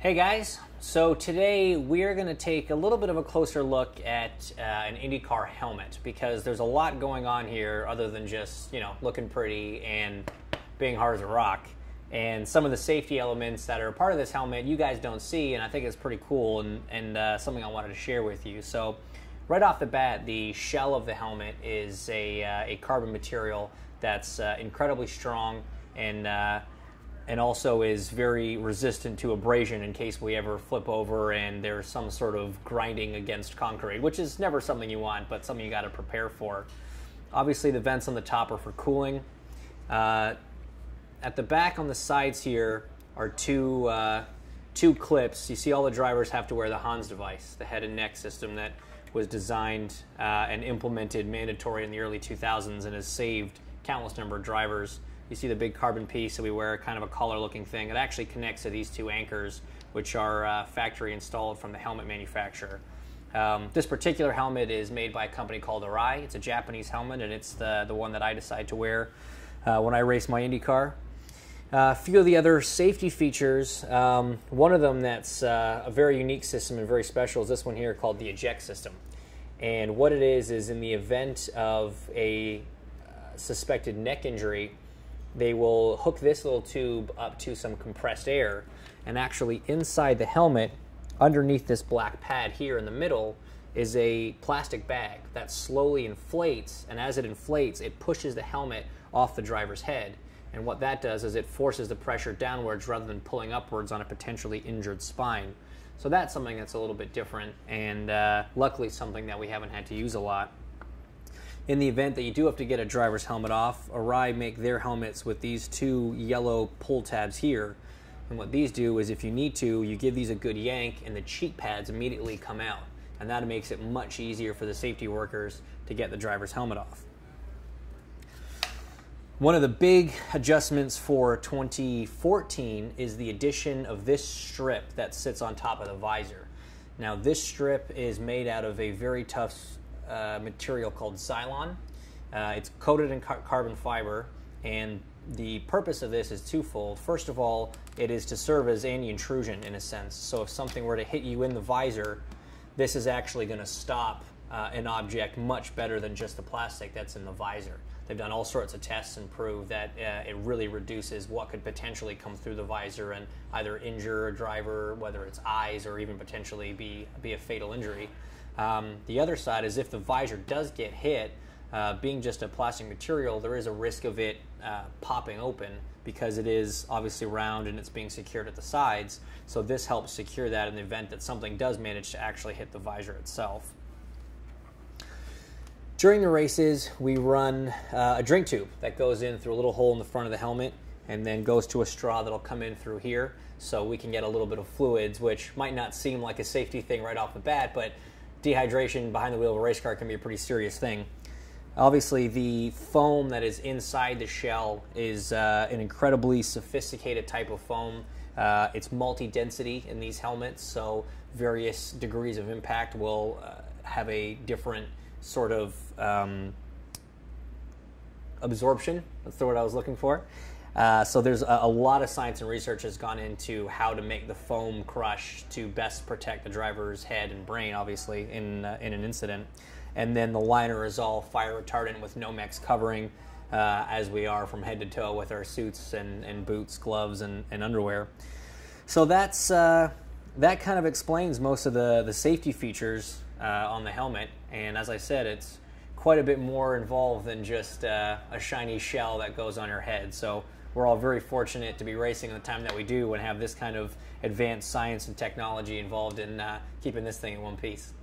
Hey guys, so today we're going to take a little bit of a closer look at an IndyCar helmet because there's a lot going on here other than just, looking pretty and being hard as a rock. And some of the safety elements that are part of this helmet you guys don't see, and I think it's pretty cool and something I wanted to share with you. So right off the bat, the shell of the helmet is a carbon material that's incredibly strong and also is very resistant to abrasion in case we ever flip over and there's some sort of grinding against concrete, which is never something you want, but something you got to prepare for. Obviously, the vents on the top are for cooling. At the back on the sides here are two clips. You see all the drivers have to wear the Hans device, the head and neck system that was designed and implemented mandatory in the early 2000s and has saved countless number of drivers. You see the big carbon piece that we wear, kind of a collar-looking thing. It actually connects to these two anchors, which are factory installed from the helmet manufacturer. This particular helmet is made by a company called Arai. It's a Japanese helmet, and it's the one that I decide to wear when I race my IndyCar. A few of the other safety features, one of them that's a very unique system and very special is this one here called the Eject System. And what it is in the event of a suspected neck injury, they will hook this little tube up to some compressed air, and actually inside the helmet, underneath this black pad here in the middle, is a plastic bag that slowly inflates, and as it inflates, it pushes the helmet off the driver's head. And what that does is it forces the pressure downwards rather than pulling upwards on a potentially injured spine. So that's something that's a little bit different, and luckily something that we haven't had to use a lot. In the event that you do have to get a driver's helmet off, Arai make their helmets with these two yellow pull tabs here. And what these do is if you need to, you give these a good yank and the cheek pads immediately come out. And that makes it much easier for the safety workers to get the driver's helmet off. One of the big adjustments for 2014 is the addition of this strip that sits on top of the visor. Now this strip is made out of a very tough material called Xylon. It's coated in carbon fiber, and the purpose of this is twofold. First of all, it is to serve as anti-intrusion in a sense. So if something were to hit you in the visor, this is actually going to stop an object much better than just the plastic that's in the visor. They've done all sorts of tests and prove that it really reduces what could potentially come through the visor and either injure a driver, whether it's eyes or even potentially be a fatal injury. The other side is if the visor does get hit, being just a plastic material, there is a risk of it popping open because it is obviously round and it's being secured at the sides. So this helps secure that in the event that something does manage to actually hit the visor itself. During the races, we run a drink tube that goes in through a little hole in the front of the helmet and then goes to a straw that'll come in through here so we can get a little bit of fluids, which might not seem like a safety thing right off the bat, but dehydration behind the wheel of a race car can be a pretty serious thing. Obviously, the foam that is inside the shell is an incredibly sophisticated type of foam. It's multi-density in these helmets, so various degrees of impact will have a different sort of absorption. That's the word I was looking for. So there's a lot of science and research has gone into how to make the foam crush to best protect the driver's head and brain, obviously, in an incident. And then the liner is all fire retardant with Nomex covering, as we are from head to toe with our suits and boots, gloves, and underwear. So that's that kind of explains most of the safety features on the helmet. And as I said, it's quite a bit more involved than just a shiny shell that goes on your head. So we're all very fortunate to be racing at the time that we do and have this kind of advanced science and technology involved in keeping this thing in one piece.